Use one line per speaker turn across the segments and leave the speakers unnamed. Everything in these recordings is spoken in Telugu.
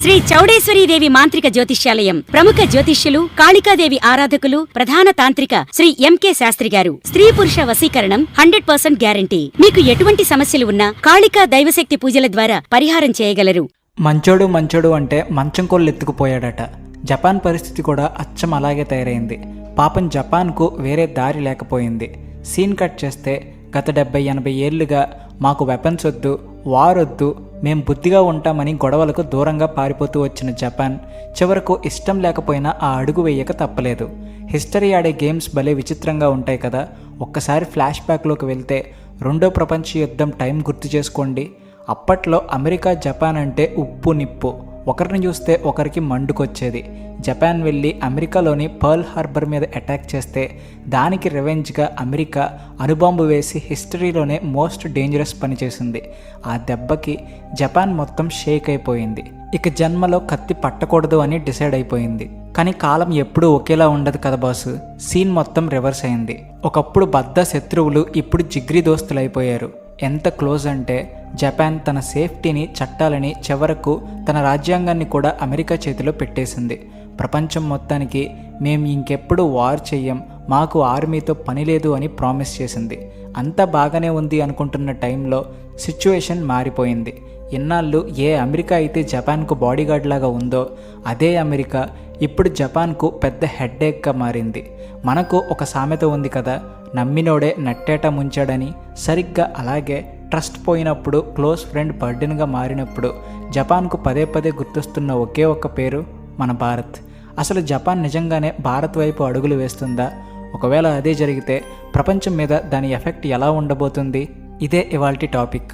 శ్రీ చౌడేశ్వరీదేవి మాంత్రిక జ్యోతిష్యాలయం ప్రముఖ జ్యోతిష్యులు కాళికాదేవి ఆరాధకులు ప్రధాన తాంత్రిక శ్రీ ఎంకే శాస్త్రి గారు. స్త్రీ పురుష వశీకరణం 100% గ్యారంటీ. మీకు ఎటువంటి సమస్యలు ఉన్నా కాళికా దైవశక్తి పూజల ద్వారా పరిహారం చేయగలరు.
మంచోడు మంచోడు అంటే మంచం కోళ్ళు ఎత్తుకుపోయాడట. జపాన్ పరిస్థితి కూడా అచ్చం అలాగే తయారైంది. పాపం జపాన్కు వేరే దారి లేకపోయింది. సీన్ కట్ చేస్తే గత 70-80 ఏళ్లుగా మాకు వెపన్స్ వద్దు, వారొద్దు, మేం బుద్ధిగా ఉంటామని గొడవలకు దూరంగా పారిపోతూ వచ్చిన జపాన్ చివరకు ఇష్టం లేకపోయినా ఆ అడుగు వేయక తప్పలేదు. హిస్టరీ ఆడే గేమ్స్ భలే విచిత్రంగా ఉంటాయి కదా. ఒక్కసారి ఫ్లాష్ బ్యాక్లోకి వెళ్తే రెండో ప్రపంచ యుద్ధం టైం గుర్తు చేసుకోండి. అప్పట్లో అమెరికా జపాన్ అంటే ఉప్పు నిప్పు, ఒకరిని చూస్తే ఒకరికి మండుకొచ్చేది. జపాన్ వెళ్ళి అమెరికాలోని పర్ల్ హార్బర్ మీద అటాక్ చేస్తే దానికి రివెంజ్గా అమెరికా అణుబాంబు వేసి హిస్టరీలోనే మోస్ట్ డేంజరస్ పని చేసింది. ఆ దెబ్బకి జపాన్ మొత్తం షేక్ అయిపోయింది. ఇక జన్మలో కత్తి పట్టకూడదు అని డిసైడ్ అయిపోయింది. కానీ కాలం ఎప్పుడూ ఒకేలా ఉండదు కదా బాసు. సీన్ మొత్తం రివర్స్ అయింది. ఒకప్పుడు బద్ద శత్రువులు ఇప్పుడు జిగ్రీ దోస్తులు అయిపోయారు. ఎంత క్లోజ్ అంటే జపాన్ తన సేఫ్టీని, చట్టాలని, చివరకు తన రాజ్యాంగాన్ని కూడా అమెరికా చేతిలో పెట్టేసింది. ప్రపంచం మొత్తానికి మేము ఇంకెప్పుడు వార్ చెయ్యం, మాకు ఆర్మీతో పని లేదు అని ప్రామిస్ చేసింది. అంతా బాగానే ఉంది అనుకుంటున్న టైంలో సిచ్యువేషన్ మారిపోయింది. ఇన్నాళ్ళు ఏ అమెరికా అయితే జపాన్కు బాడీగార్డ్ లాగా ఉందో అదే అమెరికా ఇప్పుడు జపాన్కు పెద్ద హెడ్ఏక్గా మారింది. మనకు ఒక సామెత ఉంది కదా, నమ్మినోడే నట్టేట ముంచాడని. సరిగ్గా అలాగే ట్రస్ట్ పోయినప్పుడు, క్లోజ్ ఫ్రెండ్ బర్డెన్గా మారినప్పుడు జపాన్కు పదే పదే గుర్తొస్తున్న ఒకే ఒక్క పేరు మన భారత్. అసలు జపాన్ నిజంగానే భారత్ వైపు అడుగులు వేస్తుందా? ఒకవేళ అదే జరిగితే ప్రపంచం మీద దాని ఎఫెక్ట్ ఎలా ఉండబోతుంది? ఇదే ఇవాల్టి టాపిక్.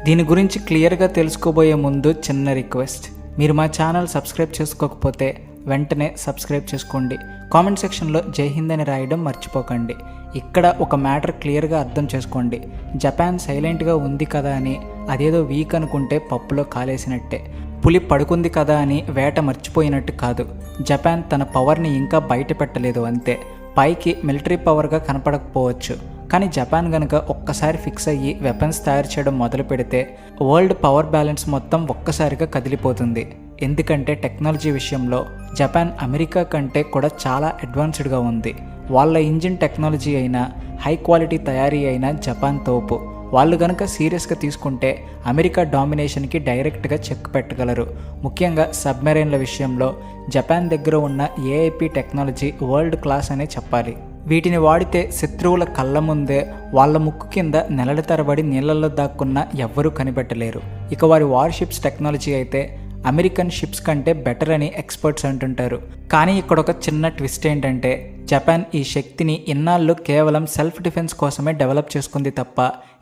దీని గురించి క్లియర్గా తెలుసుకోబోయే ముందు చిన్న రిక్వెస్ట్, మీరు మా ఛానల్ సబ్స్క్రైబ్ చేసుకోకపోతే వెంటనే సబ్స్క్రైబ్ చేసుకోండి. కామెంట్ సెక్షన్లో జై హింద్ అని రాయడం మర్చిపోకండి. ఇక్కడ ఒక మ్యాటర్ క్లియర్గా అర్థం చేసుకోండి. జపాన్ సైలెంట్గా ఉంది కదా అని అదేదో వీక్ అనుకుంటే పప్పులో కాలేసినట్టే. పులి పడుకుంది కదా అని వేట మర్చిపోయినట్టు కాదు. జపాన్ తన పవర్ని ఇంకా బయట పెట్టలేదు అంతే. పైకి మిలిటరీ పవర్గా కనపడకపోవచ్చు, కానీ జపాన్ గనుక ఒక్కసారి ఫిక్స్ అయ్యి వెపన్స్ తయారు చేయడం మొదలు పెడితే వరల్డ్ పవర్ బ్యాలెన్స్ మొత్తం ఒక్కసారిగా కదిలిపోతుంది. ఎందుకంటే టెక్నాలజీ విషయంలో జపాన్ అమెరికా కంటే కూడా చాలా అడ్వాన్స్డ్గా ఉంది. వాళ్ళ ఇంజిన్ టెక్నాలజీ అయినా, హై క్వాలిటీ తయారీ అయినా జపాన్ తోపు. వాళ్ళు కనుక సీరియస్గా తీసుకుంటే అమెరికా డామినేషన్కి డైరెక్ట్గా చెక్ పెట్టగలరు. ముఖ్యంగా సబ్మెరైన్ల విషయంలో జపాన్ దగ్గర ఉన్న ఏఐపి టెక్నాలజీ వరల్డ్ క్లాస్ అనే చెప్పాలి. వీటిని వాడితే శత్రువుల కళ్ళ ముందే వాళ్ళ ముక్కు కింద నెలల తరబడి నీళ్లలో దాక్కున్న ఎవ్వరూ కనిపెట్టలేరు. ఇక వారి వార్షిప్స్ టెక్నాలజీ అయితే అమెరికన్ షిప్స్ కంటే బెటర్ అని ఎక్స్పర్ట్స్ అంటుంటారు. కానీ ఇక్కడ ఒక చిన్న ట్విస్ట్ ఏంటంటే జపాన్ ఈ శక్తిని ఇన్నాళ్ళు కేవలం సెల్ఫ్ డిఫెన్స్ కోసమే డెవలప్ చేసుకుంది తప్ప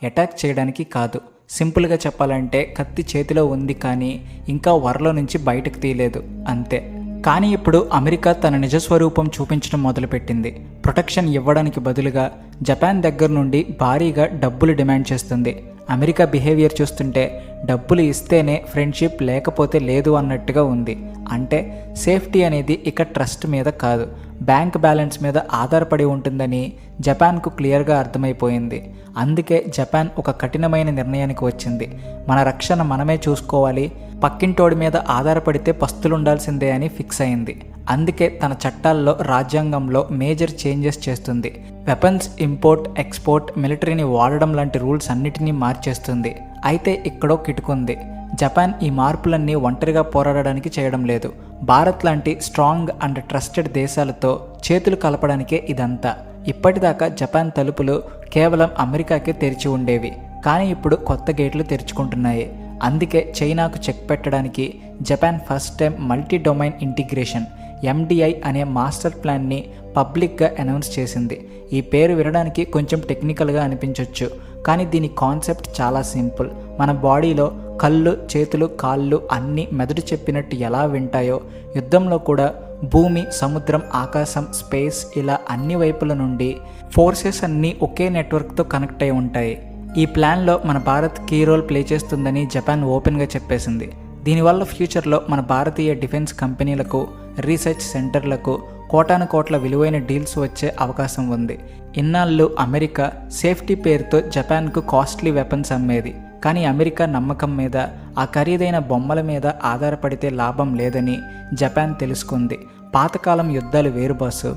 అటాక్ చేయడానికి కాదు. సింపుల్గా చెప్పాలంటే కత్తి చేతిలో ఉంది కానీ ఇంకా వరలో నుంచి బయటకు తీయలేదు అంతే. కానీ ఇప్పుడు అమెరికా తన నిజస్వరూపం చూపించడం మొదలుపెట్టింది. ప్రొటెక్షన్ ఇవ్వడానికి బదులుగా జపాన్ దగ్గర నుండి భారీగా డబ్బులు డిమాండ్ చేస్తుంది. అమెరికా బిహేవియర్ చూస్తుంటే డబ్బులు ఇస్తేనే ఫ్రెండ్షిప్, లేకపోతే లేదు అన్నట్టుగా ఉంది. అంటే సేఫ్టీ అనేది ఇక ట్రస్ట్ మీద కాదు, బ్యాంక్ బ్యాలెన్స్ మీద ఆధారపడి ఉంటుందని జపాన్కు క్లియర్గా అర్థమైపోయింది. అందుకే జపాన్ ఒక కఠినమైన నిర్ణయానికి వచ్చింది. మన రక్షణ మనమే చూసుకోవాలి, పక్కింటోడి మీద ఆధారపడితే పస్తులుండాల్సిందే అని ఫిక్స్ అయింది. అందుకే తన చట్టాల్లో, రాజ్యాంగంలో మేజర్ చేంజెస్ చేస్తుంది. వెపన్స్ ఇంపోర్ట్, ఎక్స్పోర్ట్, మిలిటరీని వాడడం లాంటి రూల్స్ అన్నిటినీ మార్చేస్తుంది. అయితే ఇక్కడో కిటుకుంది. జపాన్ ఈ మార్పులన్నీ ఒంటరిగా పోరాడడానికి చేయడం లేదు. భారత్ లాంటి స్ట్రాంగ్ అండ్ ట్రస్టెడ్ దేశాలతో చేతులు కలపడానికే ఇదంతా. ఇప్పటిదాకా జపాన్ తలుపులు కేవలం అమెరికాకే తెరిచి ఉండేవి, కానీ ఇప్పుడు కొత్త గేట్లు తెరుచుకుంటున్నాయి. అందుకే చైనాకు చెక్ పెట్టడానికి Japan first time multi domain integration MDI అనే మాస్టర్ ప్లాన్ని పబ్లిక్గా అనౌన్స్ చేసింది. ఈ పేరు వినడానికి కొంచెం టెక్నికల్గా అనిపించవచ్చు, కానీ దీని కాన్సెప్ట్ చాలా సింపుల్. మన బాడీలో కళ్ళు, చేతులు, కాళ్ళు అన్నీ మెదడు చెప్పినట్టు ఎలా వింటాయో యుద్ధంలో కూడా భూమి, సముద్రం, ఆకాశం, స్పేస్ ఇలా అన్ని వైపుల నుండి ఫోర్సెస్ అన్నీ ఒకే నెట్వర్క్తో కనెక్ట్ అయి ఉంటాయి. ఈ ప్లాన్లో మన భారత్ కీ రోల్ ప్లే చేస్తుందని జపాన్ ఓపెన్గా చెప్పేసింది. దీనివల్ల ఫ్యూచర్లో మన భారతీయ డిఫెన్స్ కంపెనీలకు, రీసెర్చ్ సెంటర్లకు కోటాను కోట్ల విలువైన డీల్స్ వచ్చే అవకాశం ఉంది. ఇన్నాళ్ళు అమెరికా సేఫ్టీ పేరుతో జపాన్కు కాస్ట్లీ వెపన్స్ అమ్మేది, కానీ అమెరికా నమ్మకం మీద, ఆ ఖరీదైన బొమ్మల మీద ఆధారపడితే లాభం లేదని జపాన్ తెలుసుకుంది. పాతకాలం యుద్ధాలు వేరు బాసు.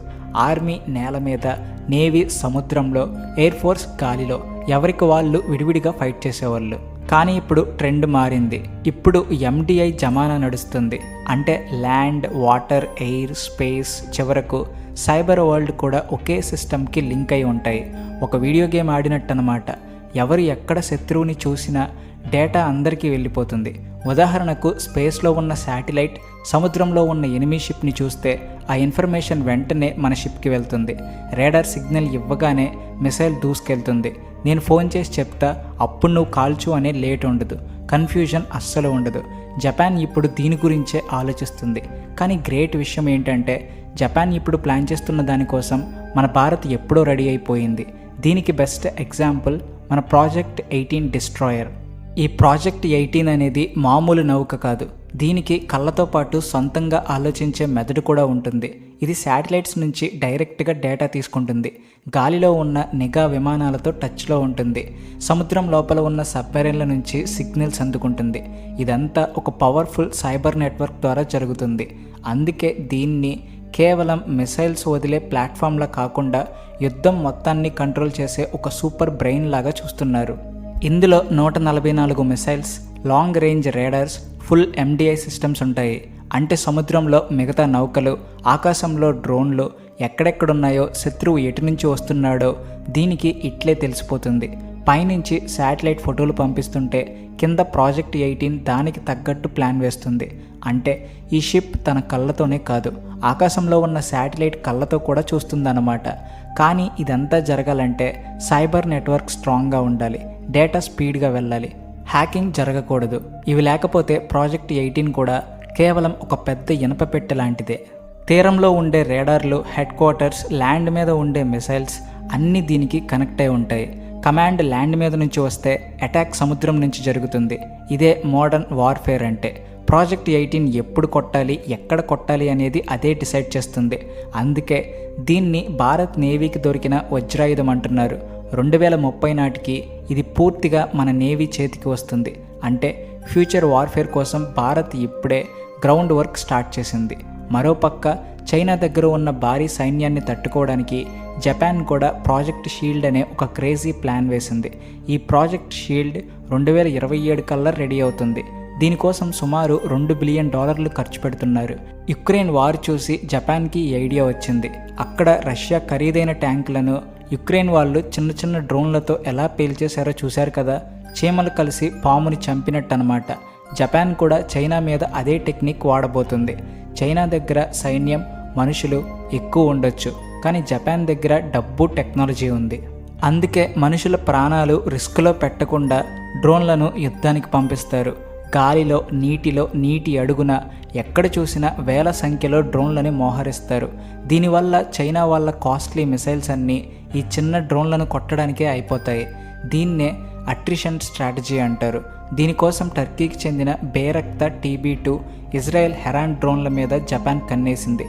ఆర్మీ నేల మీద, నేవీ సముద్రంలో, ఎయిర్ ఫోర్స్ గాలిలో, ఎవరికి వాళ్ళు విడివిడిగా ఫైట్ చేసేవాళ్ళు. కానీ ఇప్పుడు ట్రెండ్ మారింది. ఇప్పుడు ఎండిఐ జమానా నడుస్తుంది. అంటే ల్యాండ్, వాటర్, ఎయిర్, స్పేస్, చివరకు సైబర్ వరల్డ్ కూడా ఒకే సిస్టమ్కి లింక్ అయి ఉంటాయి. ఒక వీడియో గేమ్ ఆడినట్టు అన్నమాట. ఎవరు ఎక్కడ శత్రువుని చూసినా డేటా అందరికీ వెళ్ళిపోతుంది. ఉదాహరణకు స్పేస్లో ఉన్న శాటిలైట్ సముద్రంలో ఉన్న ఎనిమీ షిప్ని చూస్తే ఆ ఇన్ఫర్మేషన్ వెంటనే మన షిప్కి వెళ్తుంది. రేడార్ సిగ్నల్ ఇవ్వగానే మిసైల్ దూసుకెళ్తుంది. నేను ఫోన్ చేసి చెప్తా, అప్పుడు నువ్వు కాల్చు అనే లేట్ ఉండదు. కన్ఫ్యూజన్ అస్సలు ఉండదు. జపాన్ ఇప్పుడు దీని గురించే ఆలోచిస్తుంది. కానీ గ్రేట్ విషయం ఏంటంటే జపాన్ ఇప్పుడు ప్లాన్ చేస్తున్న దానికోసం మన భారత్ ఎప్పుడో రెడీ అయిపోయింది. దీనికి బెస్ట్ ఎగ్జాంపుల్ మన ప్రాజెక్ట్ 18 డిస్ట్రాయర్. ఈ ప్రాజెక్ట్ 18 అనేది మామూలు నౌక కాదు. దీనికి కళ్ళతో పాటు సొంతంగా ఆలోచించే మెదడు కూడా ఉంటుంది. ఇది శాటిలైట్స్ నుంచి డైరెక్ట్గా డేటా తీసుకుంటుంది. గాలిలో ఉన్న నిఘా విమానాలతో టచ్లో ఉంటుంది. సముద్రం లోపల ఉన్న సబ్మెరైన్ల నుంచి సిగ్నల్స్ అందుకుంటుంది. ఇదంతా ఒక పవర్ఫుల్ సైబర్ నెట్వర్క్ ద్వారా జరుగుతుంది. అందుకే దీన్ని కేవలం మిసైల్స్ వదిలే ప్లాట్ఫామ్లా కాకుండా యుద్ధం మొత్తాన్ని కంట్రోల్ చేసే ఒక సూపర్ బ్రెయిన్ లాగా చూస్తున్నారు. ఇందులో 144 missiles, long range radars, full MDI systems ఉంటాయి. అంటే సముద్రంలో మిగతా నౌకలు, ఆకాశంలో డ్రోన్లు ఎక్కడెక్కడున్నాయో, శత్రువు ఎటు నుంచి వస్తున్నాడో దీనికి ఇట్లే తెలిసిపోతుంది. పైనుంచి శాటిలైట్ ఫోటోలు పంపిస్తుంటే కింద ప్రాజెక్ట్ 18 దానికి తగ్గట్టు ప్లాన్ వేస్తుంది. అంటే ఈ షిప్ తన కళ్ళతోనే కాదు, ఆకాశంలో ఉన్న శాటిలైట్ కళ్ళతో కూడా చూస్తుందన్నమాట. కానీ ఇదంతా జరగాలంటే సైబర్ నెట్వర్క్ స్ట్రాంగ్గా ఉండాలి, డేటా స్పీడ్గా వెళ్ళాలి, హ్యాకింగ్ జరగకూడదు. ఇవి లేకపోతే ప్రాజెక్ట్ 18 కూడా కేవలం ఒక పెద్ద ఇనప పెట్టె లాంటిదే. తీరంలో ఉండే రేడార్లు, హెడ్ క్వార్టర్స్, ల్యాండ్ మీద ఉండే మిసైల్స్ అన్నీ దీనికి కనెక్ట్ అయి ఉంటాయి. కమాండ్ ల్యాండ్ మీద నుంచి వస్తే అటాక్ సముద్రం నుంచి జరుగుతుంది. ఇదే మోడర్న్ వార్ఫేర్ అంటే. ప్రాజెక్ట్ 18 ఎప్పుడు కొట్టాలి, ఎక్కడ కొట్టాలి అనేది అదే డిసైడ్ చేస్తుంది. అందుకే దీన్ని భారత్ నేవీకి దొరికిన వజ్రాయుధం అంటున్నారు. 2030 నాటికి ఇది పూర్తిగా మన నేవీ చేతికి వస్తుంది. అంటే ఫ్యూచర్ వార్ఫేర్ కోసం భారత్ ఇప్పుడే గ్రౌండ్ వర్క్ స్టార్ట్ చేసింది. మరోపక్క చైనా దగ్గర ఉన్న భారీ సైన్యాన్ని తట్టుకోవడానికి జపాన్ కూడా ప్రాజెక్ట్ షీల్డ్ అనే ఒక క్రేజీ ప్లాన్ వేసింది. ఈ ప్రాజెక్ట్ షీల్డ్ 2027 కల్లా రెడీ అవుతుంది. దీనికోసం సుమారు $2 బిలియన్ ఖర్చు పెడుతున్నారు. యుక్రెయిన్ వార్ చూసి జపాన్కి ఈ ఐడియా వచ్చింది. అక్కడ రష్యా ఖరీదైన ట్యాంకులను యుక్రెయిన్ వాళ్ళు చిన్న చిన్న డ్రోన్లతో ఎలా పేల్చేశారో చూశారు కదా. చీమలు కలిసి పాముని చంపినట్టు అనమాట. జపాన్ కూడా చైనా మీద అదే టెక్నిక్ వాడబోతుంది. చైనా దగ్గర సైన్యం, మనుషులు ఎక్కువ ఉండొచ్చు, కానీ జపాన్ దగ్గర డబ్బు, టెక్నాలజీ ఉంది. అందుకే మనుషుల ప్రాణాలు రిస్క్లో పెట్టకుండా డ్రోన్లను యుద్ధానికి పంపిస్తారు. గాలిలో, నీటిలో, నీటి అడుగున ఎక్కడ చూసినా వేల సంఖ్యలో డ్రోన్లని మోహరిస్తారు. దీనివల్ల చైనా వాళ్ళ కాస్ట్లీ మిసైల్స్ అన్నీ ఈ చిన్న డ్రోన్లను కొట్టడానికే అయిపోతాయి. దీన్నే అట్రిషన్ స్ట్రాటజీ అంటారు. దీనికోసం టర్కీకి చెందిన బేరక్తా TB2 ఇజ్రాయెల్ హెరాన్ డ్రోన్ల మీద జపాన్ కన్నేసింది.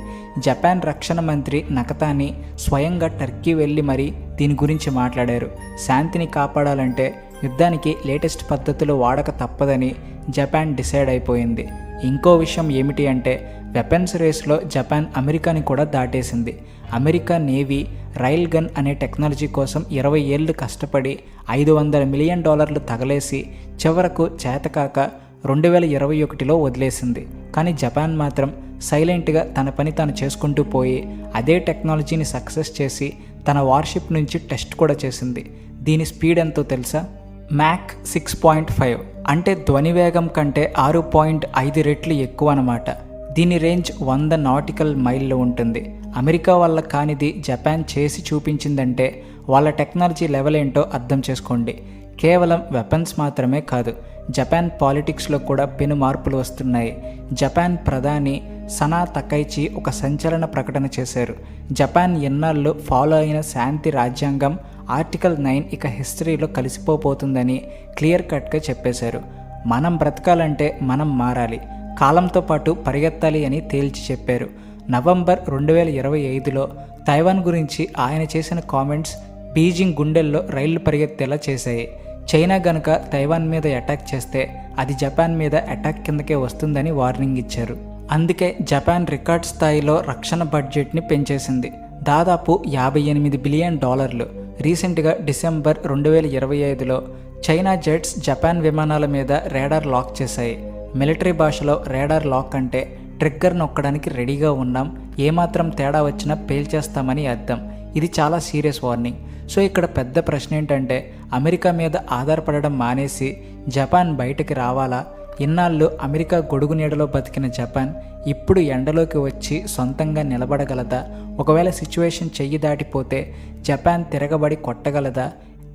జపాన్ రక్షణ మంత్రి నకతాని స్వయంగా టర్కీ వెళ్ళి మరీ దీని గురించి మాట్లాడారు. శాంతిని కాపాడాలంటే యుద్ధానికి లేటెస్ట్ పద్ధతులు వాడక తప్పదని జపాన్ డిసైడ్ అయిపోయింది. ఇంకో విషయం ఏమిటి అంటే వెపన్స్ రేస్లో జపాన్ అమెరికాని కూడా దాటేసింది. అమెరికా నేవీ రైల్ గన్ అనే టెక్నాలజీ కోసం 20 ఏళ్ళు కష్టపడి $500 మిలియన్ తగలేసి చివరకు చేతకాక 2021లో వదిలేసింది. కానీ జపాన్ మాత్రం సైలెంట్గా తన పని తాను చేసుకుంటూ పోయి అదే టెక్నాలజీని సక్సెస్ చేసి తన వార్షిప్ నుంచి టెస్ట్ కూడా చేసింది. దీని స్పీడ్ ఎంతో తెలుసా? మ్యాక్ 6.5 అంటే ధ్వని వేగం కంటే 6.5 రెట్లు ఎక్కువ అన్నమాట. దీని రేంజ్ 100 నాటికల్ మైళ్ళు ఉంటుంది. అమెరికా వల్ల కానిది జపాన్ చేసి చూపించిందంటే వాళ్ళ టెక్నాలజీ లెవెల్ ఏంటో అర్థం చేసుకోండి. కేవలం వెపన్స్ మాత్రమే కాదు, జపాన్ పాలిటిక్స్లో కూడా పెను మార్పులు వస్తున్నాయి. జపాన్ ప్రధాని సనా తకైచి ఒక సంచలన ప్రకటన చేశారు. జపాన్ ఎన్నాళ్ళు ఫాలో అయిన శాంతి రాజ్యాంగం ఆర్టికల్ 9 ఇక హిస్టరీలో కలిసిపోబోతుందని క్లియర్ కట్గా చెప్పేశారు. మనం బ్రతకాలంటే మనం మారాలి, కాలంతో పాటు పరిగెత్తాలి అని తేల్చి చెప్పారు. నవంబర్ 2025లో తైవాన్ గురించి ఆయన చేసిన కామెంట్స్ బీజింగ్ గుండెల్లో రైళ్లు పరిగెత్తేలా చేశాయి. చైనా గనుక తైవాన్ మీద అటాక్ చేస్తే అది జపాన్ మీద అటాక్ కిందకే వస్తుందని వార్నింగ్ ఇచ్చారు. అందుకే జపాన్ రికార్డ్ స్థాయిలో రక్షణ బడ్జెట్ని పెంచేసింది, దాదాపు $58 బిలియన్. రీసెంట్గా డిసెంబర్ 2025లో చైనా జెట్స్ జపాన్ విమానాల మీద రేడార్ లాక్ చేశాయి. మిలిటరీ భాషలో రేడార్ లాక్ అంటే ట్రిగ్గర్ నొక్కడానికి రెడీగా ఉన్నాం, ఏమాత్రం తేడా వచ్చినా పేల్చేస్తామని అర్థం. ఇది చాలా సీరియస్ వార్నింగ్. సో ఇక్కడ పెద్ద ప్రశ్న ఏంటంటే, అమెరికా మీద ఆధారపడడం మానేసి జపాన్ బయటకు రావాలా? ఇన్నాళ్ళు అమెరికా గొడుగు నీడలో బతికిన జపాన్ ఇప్పుడు ఎండలోకి వచ్చి సొంతంగా నిలబడగలదా? ఒకవేళ సిచ్యువేషన్ చెయ్యి దాటిపోతే జపాన్ తిరగబడి కొట్టగలదా?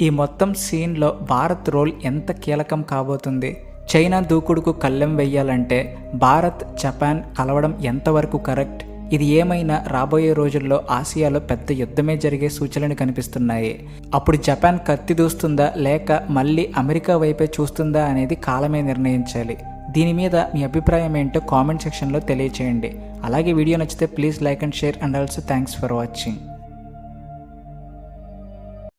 ఈ మొత్తం సీన్లో భారత్ రోల్ ఎంత కీలకం కాబోతుంది? చైనా దూకుడుకు కళ్ళెం వెయ్యాలంటే భారత్ జపాన్ కలవడం ఎంతవరకు కరెక్ట్? ఇది ఏమైనా రాబోయే రోజుల్లో ఆసియాలో పెద్ద యుద్ధమే జరిగే సూచనలు కనిపిస్తున్నాయి. అప్పుడు జపాన్ కత్తి దూస్తుందా లేక మళ్ళీ అమెరికా వైపే చూస్తుందా అనేది కాలమే నిర్ణయించాలి. దీని మీద మీ అభిప్రాయం ఏంటో కామెంట్ సెక్షన్లో తెలియచేయండి. అలాగే వీడియో నచ్చితే please like and share and also thanks for watching.